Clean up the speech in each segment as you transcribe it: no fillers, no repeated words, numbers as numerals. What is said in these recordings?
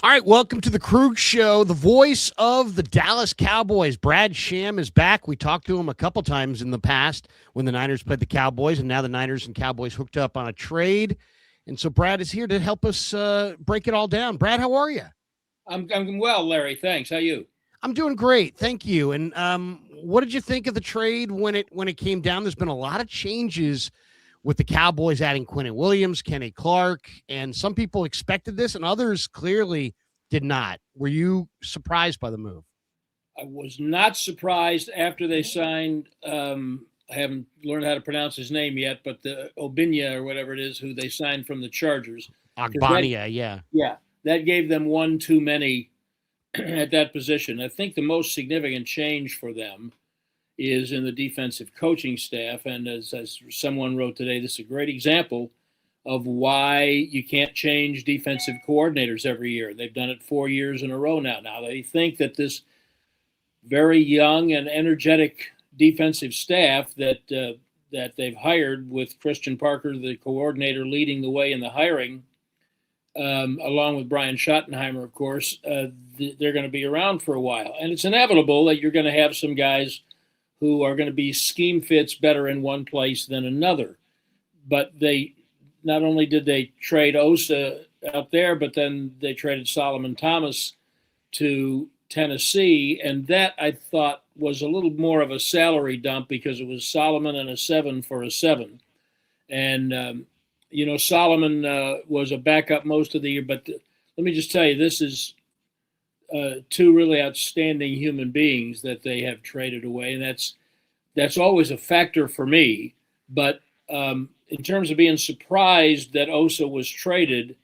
All right, welcome to the Krug Show, the voice of the Dallas Cowboys. Brad Sham is back. We talked to him a couple times in the past when the Niners played the Cowboys, and now the Niners and Cowboys hooked up on a trade. And so Brad is here to help us break it all down. Brad, how are you? I'm well, Larry. Thanks. How you? I'm doing great, thank you. And what did you think of the trade when it came down? There's been a lot of changes with the Cowboys adding Quinnen Williams, Kenny Clark, and some people expected this, and others clearly did not. Were you surprised by the move? I was not surprised after they signed. I haven't learned how to pronounce his name yet, but the Obinya or whatever it is, who they signed from the Chargers, because Agbania, yeah. that gave them one too many at that position. I think the most significant change for them is in the defensive coaching staff, and as someone wrote today, this is a great example of why you can't change defensive coordinators every year. They've done it 4 years in a row now. Now they think that this very young and energetic defensive staff that they've hired, with Christian Parker, the coordinator, leading the way in the hiring, along with Brian Schottenheimer, of course, they're going to be around for a while. And it's inevitable that you're going to have some guys who are going to be scheme fits better in one place than another. But they not only did they trade Osa out there, but then they traded Solomon Thomas to Tennessee, and that I thought was a little more of a salary dump because it was Solomon and a 7 for a 7. And Solomon was a backup most of the year, but let me just tell you, this is two really outstanding human beings that they have traded away, and that's always a factor for me. But in terms of being surprised that Osa was traded,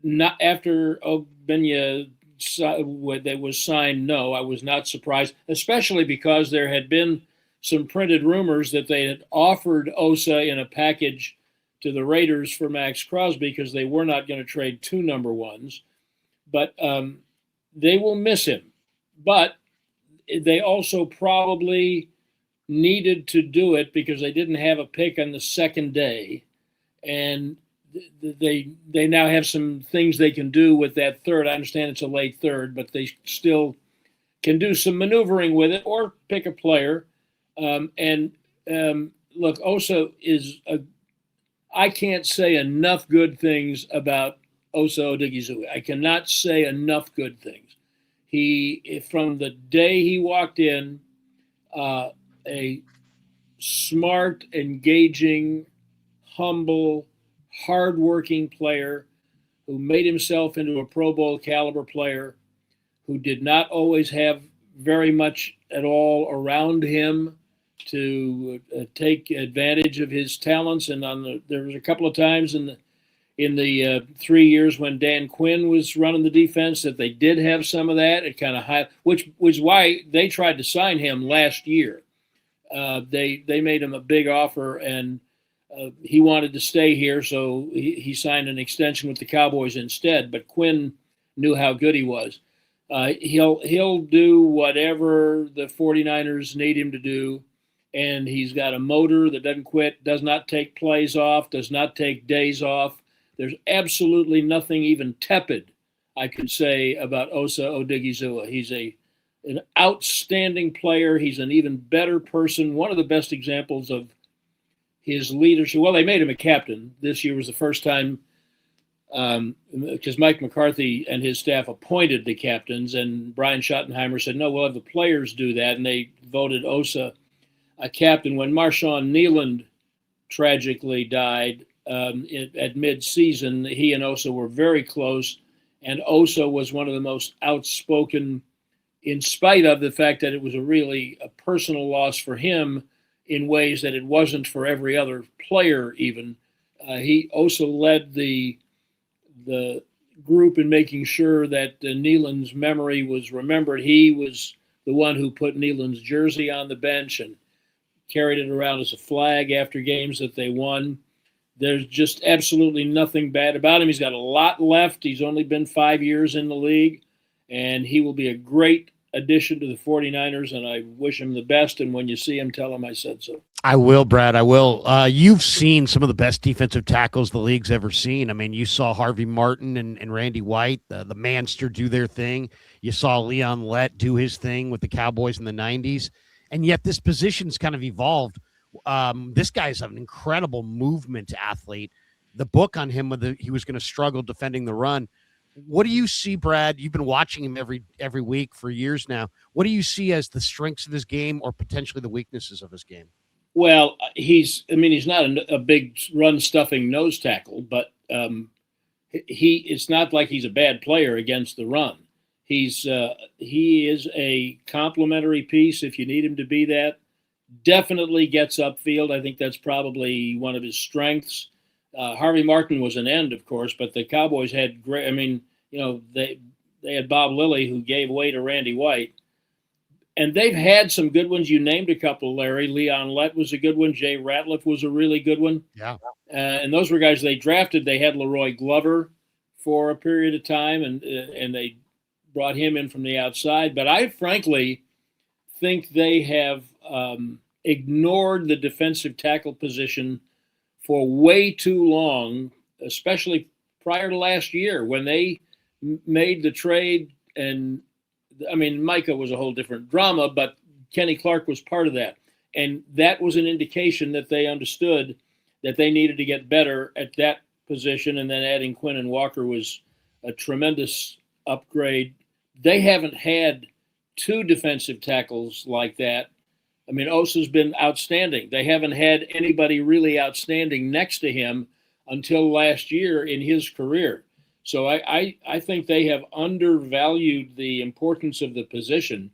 not after Ogbenya that was signed, no, I was not surprised, especially because there had been some printed rumors that they had offered Osa in a package to the Raiders for Max Crosby because they were not going to trade two number ones. But they will miss him. But they also probably needed to do it because they didn't have a pick on the second day, and they now have some things they can do with that third. I understand it's a late third, but they still can do some maneuvering with it or pick a player. Look, Osa is I can't say enough good things about Osa Odighizuwa. I cannot say enough good things. From the day he walked in, a smart, engaging, humble, hardworking player who made himself into a Pro Bowl caliber player, who did not always have very much at all around him to take advantage of his talents. And there was a couple of times in the 3 years when Dan Quinn was running the defense that they did have some of that. It kind of which was why they tried to sign him last year. They made him a big offer, and he wanted to stay here, so he signed an extension with the Cowboys instead. But Quinn knew how good he was. He'll do whatever the 49ers need him to do, and he's got a motor that doesn't quit, does not take plays off, does not take days off. There's absolutely nothing even tepid I could say about Osa Odighizuwa. He's an outstanding player. He's an even better person. One of the best examples of his leadership. Well, they made him a captain. This year was the first time because Mike McCarthy and his staff appointed the captains, and Brian Schottenheimer said, no, we'll have the players do that. And they voted Osa a captain. When Marshawn Nealand tragically died at mid-season, he and Osa were very close, and Osa was one of the most outspoken, in spite of the fact that it was a personal loss for him in ways that it wasn't for every other player even. Osa led the group in making sure that Nealand's memory was remembered. He was the one who put Nealand's jersey on the bench and carried it around as a flag after games that they won. There's just absolutely nothing bad about him. He's got a lot left. He's only been 5 years in the league, and he will be a great addition to the 49ers, and I wish him the best. And when you see him, tell him I said so. I will, Brad. I will. You've seen some of the best defensive tackles the league's ever seen. I mean, you saw Harvey Martin and Randy White, the Manster, do their thing. You saw Leon Lett do his thing with the Cowboys in the 90s. And yet this position's kind of evolved. This guy's an incredible movement athlete. The book on him, he was going to struggle defending the run. What do you see, Brad? You've been watching him every week for years now. What do you see as the strengths of his game or potentially the weaknesses of his game? Well, he's not a big run stuffing nose tackle, but it's not like he's a bad player against the run. He is a complementary piece if you need him to be that. Definitely gets upfield. I think that's probably one of his strengths. Harvey Martin was an end, of course, but the Cowboys had great. I mean, they had Bob Lilly, who gave way to Randy White. And they've had some good ones. You named a couple, Larry. Leon Lett was a good one. Jay Ratliff was a really good one. Yeah. And those were guys they drafted. They had Leroy Glover for a period of time, and they brought him in from the outside. But I frankly think they have ignored the defensive tackle position for way too long, especially prior to last year when they made the trade. And I mean, Micah was a whole different drama, but Kenny Clark was part of that. And that was an indication that they understood that they needed to get better at that position. And then adding Quinn and Walker was a tremendous upgrade. They haven't had two defensive tackles like that. I mean, Osa's been outstanding. They haven't had anybody really outstanding next to him until last year in his career. So I think they have undervalued the importance of the position.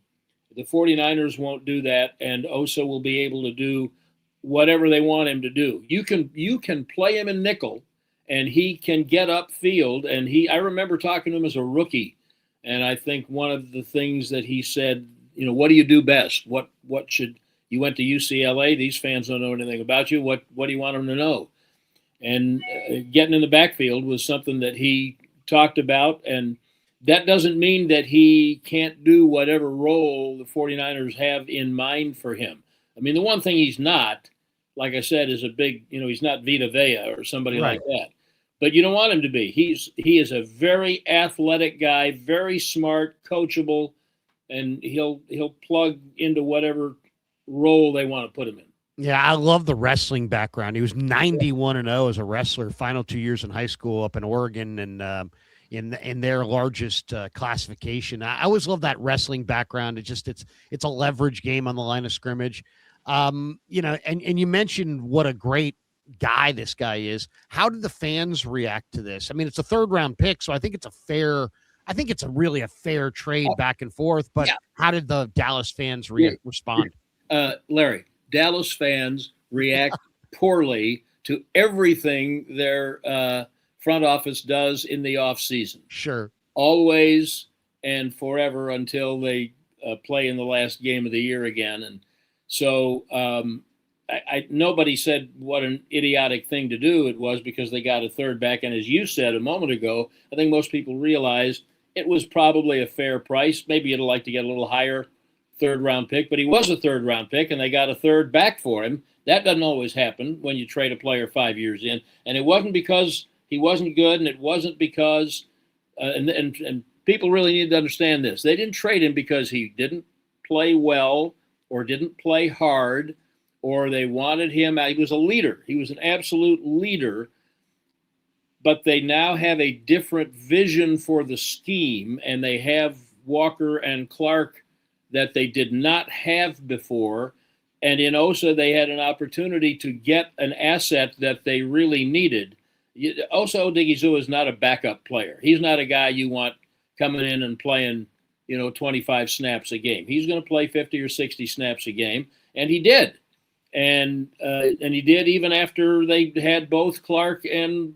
The 49ers won't do that, and Osa will be able to do whatever they want him to do. You can play him in nickel, and he can get upfield. And I remember talking to him as a rookie, and I think one of the things that he said, what do you do best? What should you went to UCLA? These fans don't know anything about you. What do you want them to know? And getting in the backfield was something that he talked about. And that doesn't mean that he can't do whatever role the 49ers have in mind for him. I mean, the one thing he's not, like I said, is a big, he's not Vita Vea or somebody Right. like that. But you don't want him to be. He is a very athletic guy, very smart, coachable, and he'll plug into whatever role they want to put him in. Yeah, I love the wrestling background. He was 91-0 as a wrestler, final 2 years in high school up in Oregon, and in their largest classification. I always love that wrestling background. It's a leverage game on the line of scrimmage. And you mentioned what a great guy this guy is. How did the fans react to this? I mean, it's a third-round pick, so I think it's really a fair trade back and forth. But yeah. How did the Dallas fans respond? Larry, Dallas fans react poorly to everything their front office does in the offseason. Sure. Always and forever until they play in the last game of the year again. And so nobody said what an idiotic thing to do it was because they got a third back. And as you said a moment ago, I think most people realized it was probably a fair price. Maybe you'd like to get a little higher third-round pick, but he was a third-round pick, and they got a third back for him. That doesn't always happen when you trade a player 5 years in. And it wasn't because he wasn't good, and it wasn't because and people really need to understand this. They didn't trade him because he didn't play well or didn't play hard, or they wanted him. He was a leader. He was an absolute leader. But they now have a different vision for the scheme, and they have Walker and Clark that they did not have before. And in Osa, they had an opportunity to get an asset that they really needed. Osa Odighizuwa is not a backup player. He's not a guy you want coming in and playing, 25 snaps a game. He's going to play 50 or 60 snaps a game, and he did. And he did even after they had both Clark and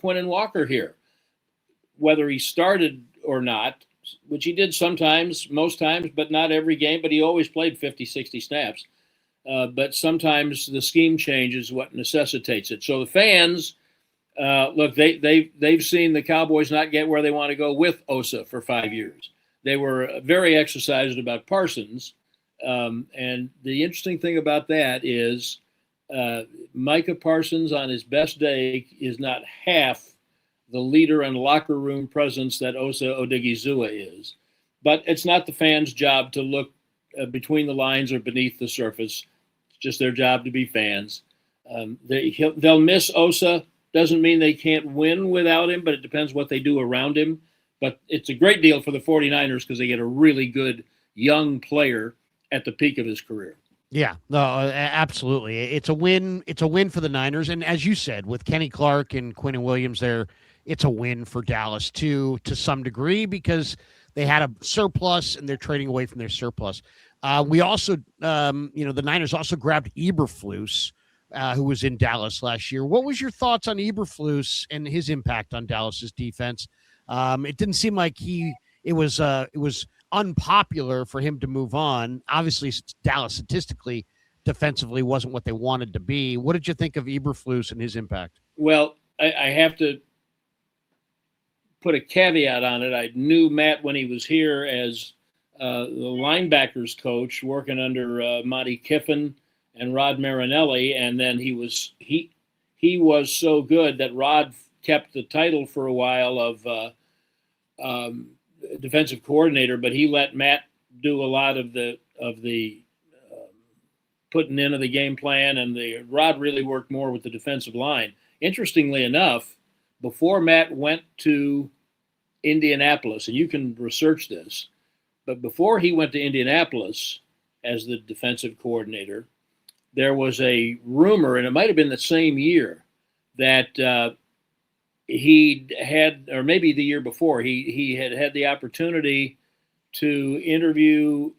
Quinn and Walker here. Whether he started or not, which he did sometimes, most times, but not every game, but he always played 50, 60 snaps. But sometimes the scheme change is what necessitates it. So the fans, look, they've seen the Cowboys not get where they want to go with Osa for 5 years. they were very exercised about Parsons. And the interesting thing about that is Micah Parsons on his best day is not half the leader and locker room presence that Osa Odighizuwa is. But it's not the fans' job to look between the lines or beneath the surface. It's just their job to be fans. They'll miss Osa. Doesn't mean they can't win without him, but it depends what they do around him. But it's a great deal for the 49ers because they get a really good young player at the peak of his career. Yeah, no, absolutely. It's a win. It's a win for the Niners. And as you said, with Kenny Clark and Quinnen Williams there, it's a win for Dallas too, to some degree, because they had a surplus and they're trading away from their surplus. We also, the Niners also grabbed Eberflus, who was in Dallas last year. What was your thoughts on Eberflus and his impact on Dallas's defense? It didn't seem like it was unpopular for him to move on. Obviously, Dallas statistically, defensively, wasn't what they wanted to be. What did you think of Eberflus and his impact? Well, I have to put a caveat on it. I knew Matt when he was here as the linebackers coach, working under Monty Kiffin and Rod Marinelli, and then he was so good that Rod kept the title for a while of defensive coordinator, but he let Matt do a lot of the putting in of the game plan, and Rod really worked more with the defensive line. Interestingly enough, before Matt went to Indianapolis, and you can research this, but before he went to Indianapolis as the defensive coordinator, there was a rumor, and it might have been the same year, that he had, or maybe the year before, he had the opportunity to interview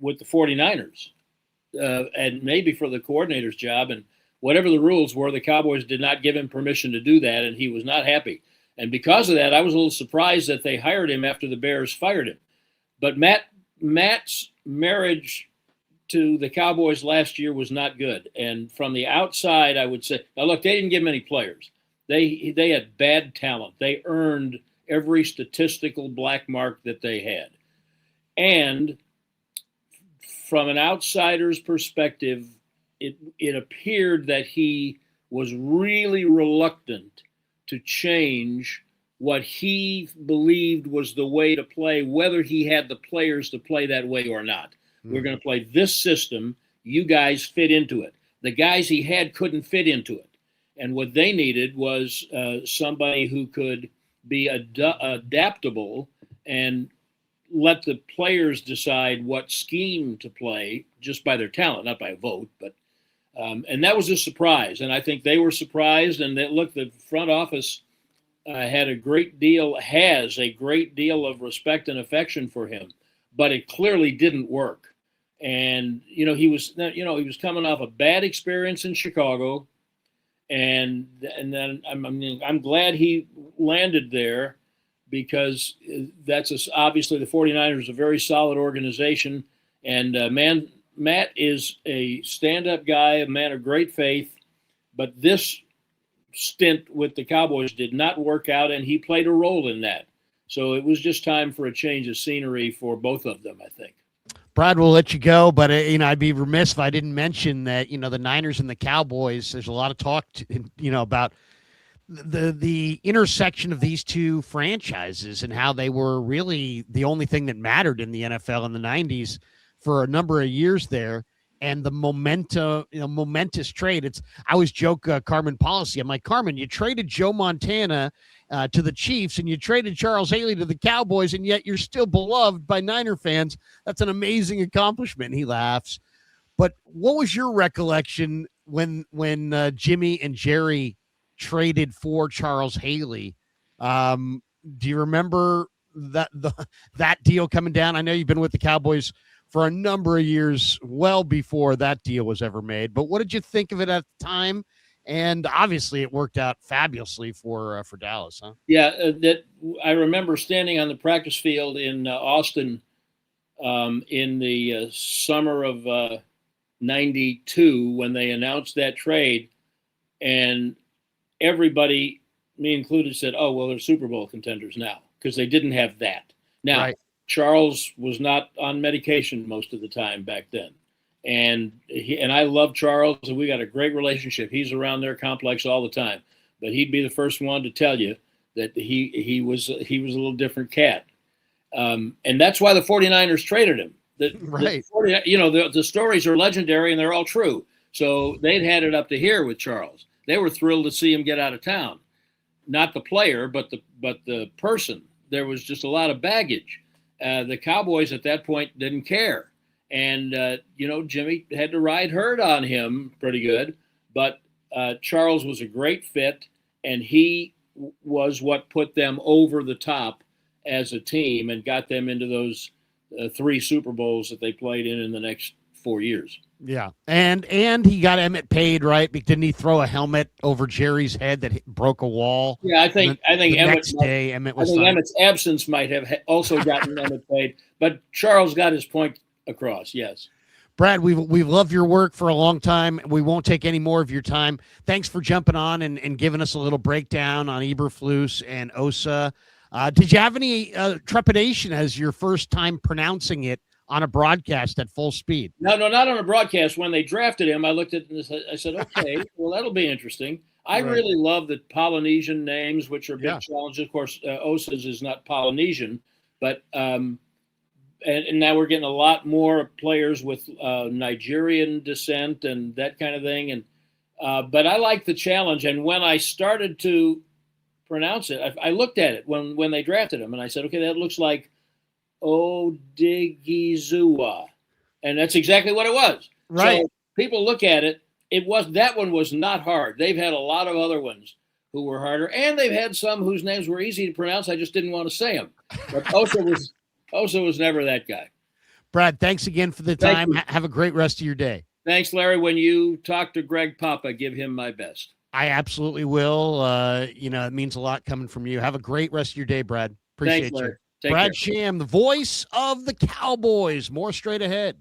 with the 49ers and maybe for the coordinator's job. And whatever the rules were, the Cowboys did not give him permission to do that, and he was not happy. And because of that, I was a little surprised that they hired him after the Bears fired him. But Matt's marriage to the Cowboys last year was not good. And from the outside, I would say, now look, they didn't give him any players. They had bad talent. They earned every statistical black mark that they had. And from an outsider's perspective, it appeared that he was really reluctant to change what he believed was the way to play, whether he had the players to play that way or not. Mm-hmm. We're going to play this system. You guys fit into it. The guys he had couldn't fit into it. And what they needed was somebody who could be adaptable and let the players decide what scheme to play just by their talent, not by a vote. But and that was a surprise. And I think they were surprised. And the front office has a great deal of respect and affection for him. But it clearly didn't work. And he was coming off a bad experience in Chicago. And then I'm glad he landed there, because obviously the 49ers is a very solid organization. And Matt is a stand-up guy, a man of great faith. But this stint with the Cowboys did not work out, and he played a role in that. So it was just time for a change of scenery for both of them, I think. Brad, we'll let you go, but I'd be remiss if I didn't mention that the Niners and the Cowboys. There's a lot of talk about the intersection of these two franchises and how they were really the only thing that mattered in the NFL in the '90s for a number of years there. And the momentous trade. I always joke Carmen policy. I'm like, Carmen, you traded Joe Montana to the Chiefs, and you traded Charles Haley to the Cowboys, and yet you're still beloved by Niner fans. That's an amazing accomplishment. And he laughs. But what was your recollection when Jimmy and Jerry traded for Charles Haley? Do you remember that deal coming down? I know you've been with the Cowboys for a number of years, well before that deal was ever made. But what did you think of it at the time? And obviously, it worked out fabulously for Dallas, huh? Yeah, that I remember standing on the practice field in Austin in the summer of '92 when they announced that trade, and everybody, me included, said, "Oh, well, they're Super Bowl contenders now," because they didn't have that. Now, Right. Charles was not on medication most of the time back then. And I love Charles, and we got a great relationship. He's around their complex all the time, but he'd be the first one to tell you that he was a little different cat. And that's why the 49ers traded him. Right. The stories are legendary and they're all true. So they'd had it up to here with Charles. They were thrilled to see him get out of town. Not the player, but the person. There was just a lot of baggage. The Cowboys at that point didn't care. And, Jimmy had to ride herd on him pretty good. But Charles was a great fit, and he was what put them over the top as a team and got them into those 3 Super Bowls that they played in the next 4 years. Yeah, and he got Emmett paid, right? Didn't he throw a helmet over Jerry's head that broke a wall? Yeah, I think Emmett's absence might have also gotten Emmett paid, but Charles got his point across. Yes, Brad, we've loved your work for a long time. We won't take any more of your time. Thanks for jumping on and giving us a little breakdown on Eberflus and Osa. Did you have any trepidation as your first time pronouncing it on a broadcast at full speed? No, not on a broadcast. When they drafted him, I looked at it and I said, okay, well, that'll be interesting. I really love the Polynesian names, which are big challenges. Of course, Osa's is not Polynesian, but and now we're getting a lot more players with Nigerian descent and that kind of thing. And but I like the challenge. And when I started to pronounce it, I looked at it when they drafted him, and I said, okay, that looks like Odighizuwa, and that's exactly what it was. Right. So people look at it. That one was not hard. They've had a lot of other ones who were harder, and they've had some whose names were easy to pronounce. I just didn't want to say them. But Osa was never that guy. Brad, thanks again for the time. Have a great rest of your day. Thanks, Larry. When you talk to Greg Papa, give him my best. I absolutely will. It means a lot coming from you. Have a great rest of your day, Brad. Appreciate Thanks, Larry. you. Brad Sham, the voice of the Cowboys. More straight ahead.